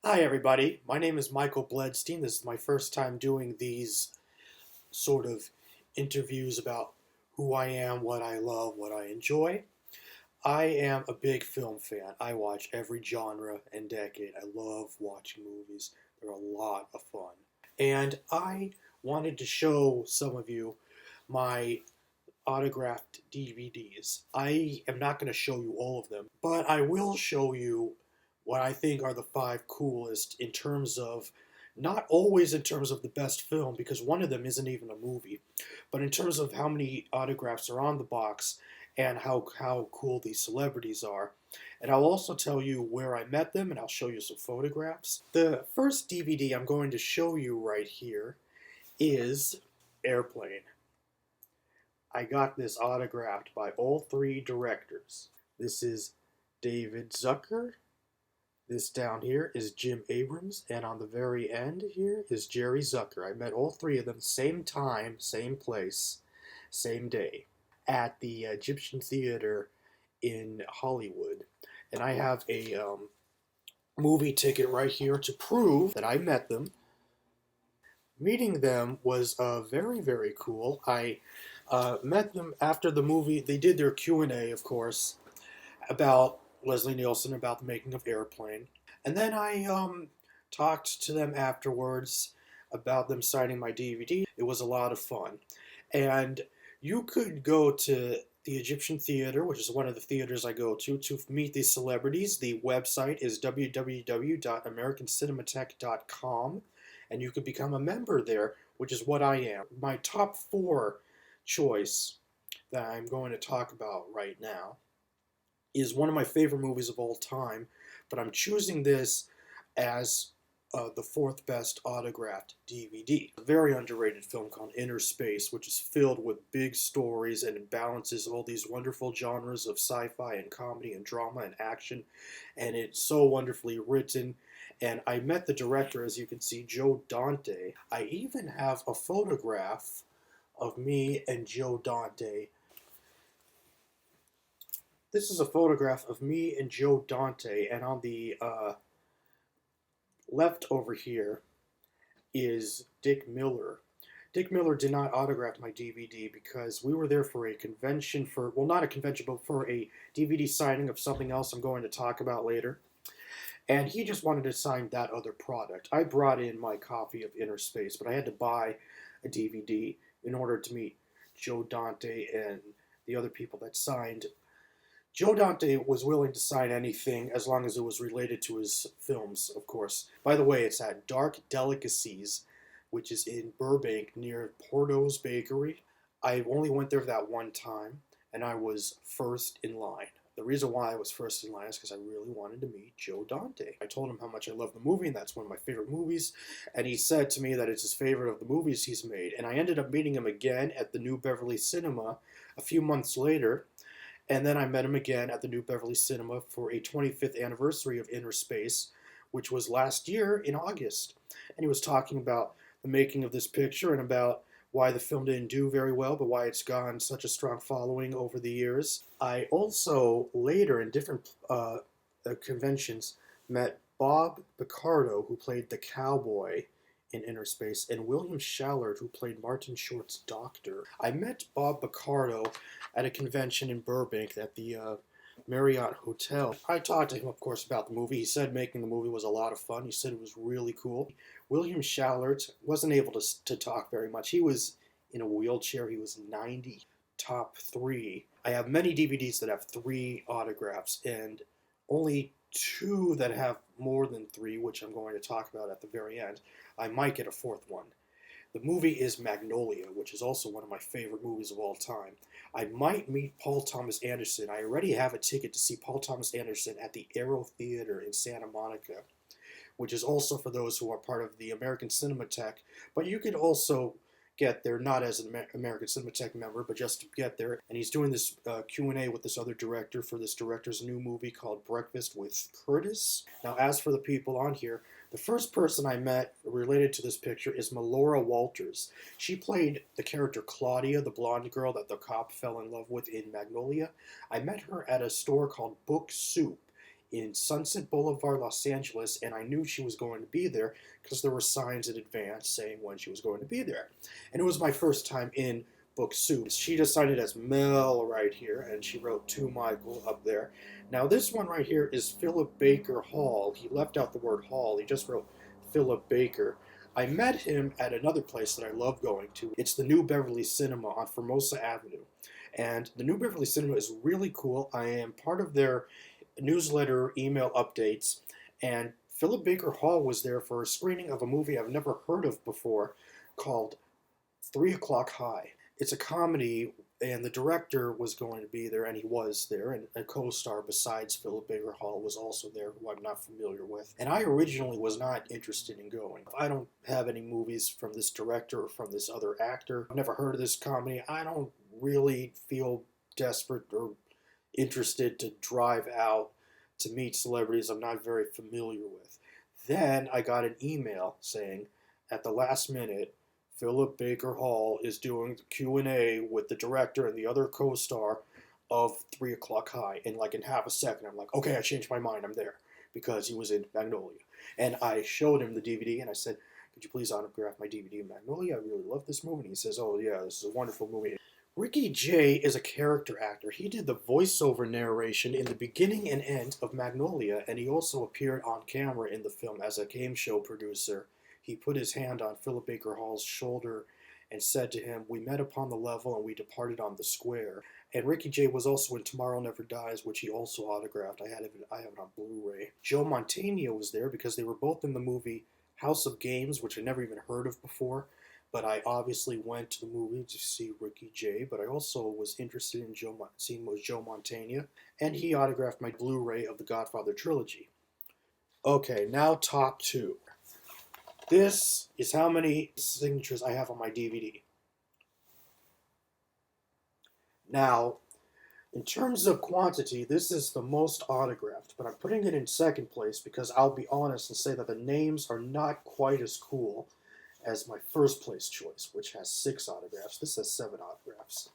Hi, everybody. My name is Michael Bledstein. This is my first time doing these sort of interviews about who I am, what I love, what I enjoy. I am a big film fan. I watch every genre and decade. I love watching movies, they're a lot of fun. And I wanted to show some of you my autographed DVDs. I am not going to show you all of them, but I will show you what I think are the five coolest in terms of not always in terms of the best film because one of them isn't even a movie, but in terms of how many autographs are on the box and how cool these celebrities are. And I'll also tell you where I met them and I'll show you some photographs. The first DVD I'm going to show you right here is Airplane. I got this autographed by all three directors. This is David Zucker. This down here is Jim Abrams. And on the very end here is Jerry Zucker. I met all three of them same time, same place, same day at the Egyptian Theater in Hollywood. And I have a movie ticket right here to prove that I met them. Meeting them was very, very cool. I met them after the movie. They did their Q&A, of course, about Leslie Nielsen, about the making of Airplane. And then I talked to them afterwards about them signing my DVD. It was a lot of fun. And you could go to the Egyptian Theater, which is one of the theaters I go to meet these celebrities. The website is www.americancinematheque.com, and you could become a member there, which is what I am. My top four choice that I'm going to talk about right now is one of my favorite movies of all time, but I'm choosing this as the fourth best autographed DVD. A very underrated film called Inner Space, which is filled with big stories and it balances all these wonderful genres of sci-fi and comedy and drama and action, and it's so wonderfully written. And I met the director, as you can see, Joe Dante. I even have a photograph of me and Joe Dante. This is a photograph of me and Joe Dante, and on the left over here is Dick Miller. Dick Miller did not autograph my DVD because we were there for a convention for, well, not a convention, but for a DVD signing of something else I'm going to talk about later. And he just wanted to sign that other product. I brought in my copy of Inner Space, but I had to buy a DVD in order to meet Joe Dante and the other people that signed. Joe Dante was willing to sign anything as long as it was related to his films, of course. By the way, it's at Dark Delicacies, which is in Burbank near Porto's Bakery. I only went there that one time, and I was first in line. The reason why I was first in line is because I really wanted to meet Joe Dante. I told him how much I love the movie, and that's one of my favorite movies, and he said to me that it's his favorite of the movies he's made. And I ended up meeting him again at the New Beverly Cinema a few months later, and then I met him again at the New Beverly Cinema for a 25th anniversary of Inner Space, which was last year in August. And he was talking about the making of this picture and about why the film didn't do very well, but why it's gotten such a strong following over the years. I also, later in different conventions, met Bob Picardo, who played the cowboy in Inner Space, and William Shallard, who played Martin Short's doctor. I met Bob Picardo at a convention in Burbank at the Marriott Hotel. I talked to him, of course, about the movie. He said making the movie was a lot of fun. He said it was really cool. William Shallard wasn't able to talk very much. He was in a wheelchair. He was 90. Top three. I have many DVDs that have three autographs, and only two that have more than three, which I'm going to talk about at the very end. I might get a fourth one. The movie is Magnolia, which is also one of my favorite movies of all time. I might meet Paul Thomas Anderson. I already have a ticket to see Paul Thomas Anderson at the Aero Theater in Santa Monica, which is also for those who are part of the American Cinematheque. But you could also get there not as an American Cinematheque member, but just to get there. And he's doing this Q&A with this other director for this director's new movie called Breakfast with Curtis. Now, as for the people on here, the first person I met related to this picture is Melora Walters. She played the character Claudia, the blonde girl that the cop fell in love with in Magnolia. I met her at a store called Book Soup in Sunset Boulevard, Los Angeles, and I knew she was going to be there because there were signs in advance saying when she was going to be there. And it was my first time in Book Soup. She just signed it as Mel right here, and she wrote to Michael up there. Now this one right here is Philip Baker Hall. He left out the word Hall. He just wrote Philip Baker. I met him at another place that I love going to. It's the New Beverly Cinema on Formosa Avenue. And the New Beverly Cinema is really cool. I am part of their newsletter email updates, and Philip Baker Hall was there for a screening of a movie I've never heard of before called 3 O'Clock High. It's a comedy, and the director was going to be there, and he was there, and a co-star besides Philip Baker Hall was also there, who I'm not familiar with. And I originally was not interested in going. I don't have any movies from this director or from this other actor. I've never heard of this comedy. I don't really feel desperate or interested to drive out to meet celebrities I'm not very familiar with. Then I got an email saying, at the last minute, Philip Baker Hall is doing the Q&A with the director and the other co-star of 3 O'Clock High. And like in half a second, I'm like, okay, I changed my mind, I'm there. Because he was in Magnolia. And I showed him the DVD and I said, could you please autograph my DVD of Magnolia? I really love this movie. And he says, oh yeah, this is a wonderful movie. Ricky Jay is a character actor. He did the voiceover narration in the beginning and end of Magnolia, and he also appeared on camera in the film as a game show producer. He put his hand on Philip Baker Hall's shoulder and said to him, we met upon the level and we departed on the square. And Ricky Jay was also in Tomorrow Never Dies, which he also autographed. I have it on Blu-ray. Joe Mantegna was there because they were both in the movie House of Games, which I never even heard of before. But I obviously went to the movie to see Ricky Jay, but I also was interested in seeing Joe Mantegna, and he autographed my Blu-ray of the Godfather trilogy. Okay, now top two. This is how many signatures I have on my DVD. Now, in terms of quantity, this is the most autographed, but I'm putting it in second place because I'll be honest and say that the names are not quite as cool as my first place choice, which has 6 autographs. This has 7 autographs.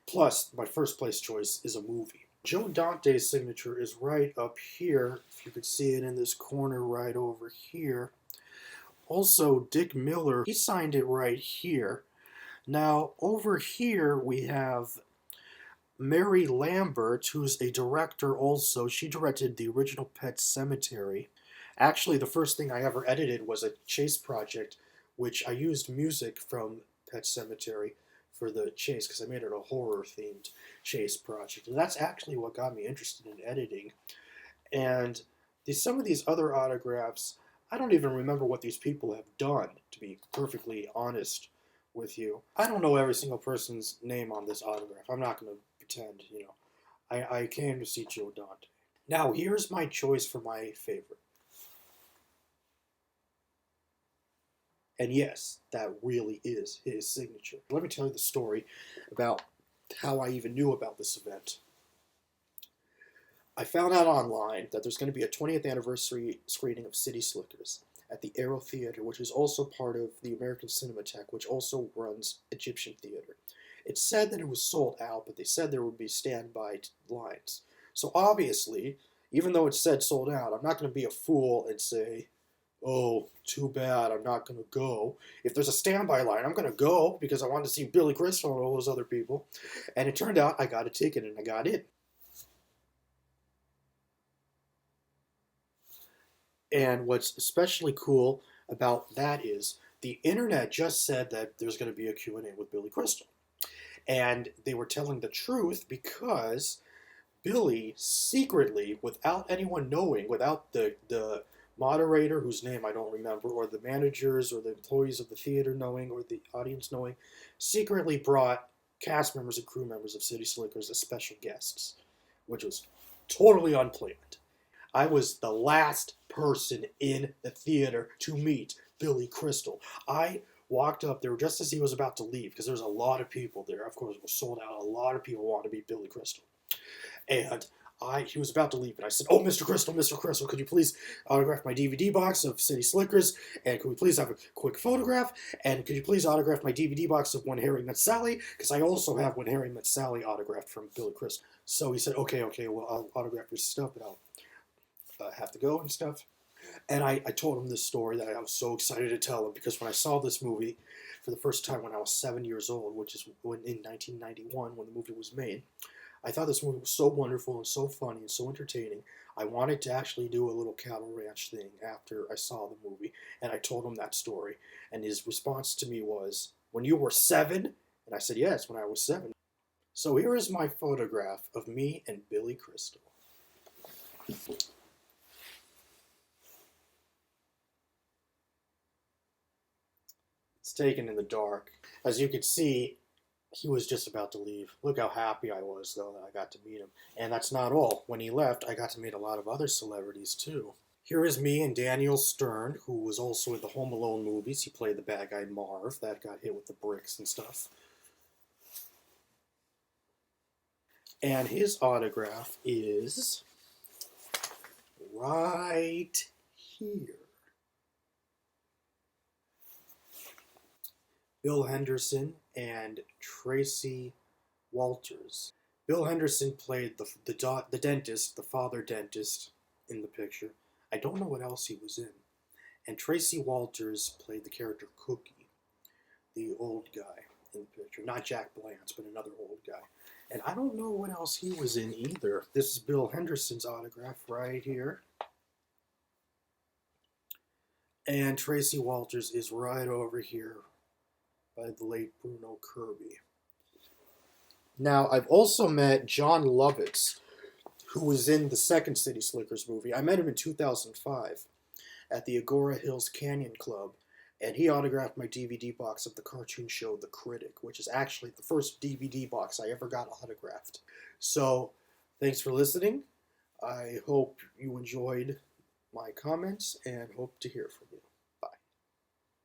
Plus, my first place choice is a movie. Joe Dante's signature is right up here. If you could see it in this corner right over here. Also, Dick Miller, he signed it right here. Now, over here we have Mary Lambert, who's a director also. She directed the original Pet Sematary. Actually, the first thing I ever edited was a chase project, which I used music from Pet Sematary for the chase because I made it a horror-themed chase project. And that's actually what got me interested in editing. And some of these other autographs, I don't even remember what these people have done, to be perfectly honest with you. I don't know every single person's name on this autograph. I'm not going to pretend, I came to see Joe Dante. Now, here's my choice for my favorite. And yes, that really is his signature. Let me tell you the story about how I even knew about this event. I found out online that there's going to be a 20th anniversary screening of City Slickers at the Aero Theater, which is also part of the American Cinematheque, which also runs Egyptian Theater. It said that it was sold out, but they said there would be standby lines. So obviously, even though it said sold out, I'm not going to be a fool and say, oh, too bad, I'm not going to go. If there's a standby line, I'm going to go because I wanted to see Billy Crystal and all those other people. And it turned out I got a ticket and I got in. And what's especially cool about that is the internet just said that there's going to be a Q&A with Billy Crystal. And they were telling the truth because Billy secretly, without anyone knowing, without the moderator, whose name I don't remember, or the managers or the employees of the theater knowing, or the audience knowing, secretly brought cast members and crew members of City Slickers as special guests, which was totally unplanned. I was the last person in the theater to meet Billy Crystal. I walked up there just as he was about to leave, because there's a lot of people there. Of course, it was sold out. A lot of people wanted to meet Billy Crystal. And he was about to leave, and I said, oh, Mr. Crystal, could you please autograph my DVD box of City Slickers, and could we please have a quick photograph, and could you please autograph my DVD box of When Harry Met Sally, because I also have When Harry Met Sally autographed from Billy Crystal. So he said, okay, well, I'll autograph your stuff, but have to go and stuff. And I told him this story that I was so excited to tell him because when I saw this movie for the first time when I was 7 years old, which is in 1991 when the movie was made, I thought this movie was so wonderful and so funny and so entertaining. I wanted to actually do a little cattle ranch thing after I saw the movie, and I told him that story. And his response to me was, "When you were 7?" And I said, "Yes, when I was 7." So here is my photograph of me and Billy Crystal. It's taken in the dark. As you can see, he was just about to leave. Look how happy I was, though, that I got to meet him. And that's not all. When he left, I got to meet a lot of other celebrities, too. Here is me and Daniel Stern, who was also in the Home Alone movies. He played the bad guy Marv that got hit with the bricks and stuff. And his autograph is right here. Bill Henderson and Tracy Walters. Bill Henderson played the dentist, the father dentist in the picture. I don't know what else he was in. And Tracy Walters played the character Cookie, the old guy in the picture. Not Jack Blance, but another old guy. And I don't know what else he was in either. This is Bill Henderson's autograph right here. And Tracy Walters is right over here by the late Bruno Kirby. Now, I've also met John Lovitz, who was in the second City Slickers movie. I met him in 2005 at the Agora Hills Canyon Club, and he autographed my DVD box of the cartoon show The Critic, which is actually the first DVD box I ever got autographed. So, thanks for listening. I hope you enjoyed my comments and hope to hear from you.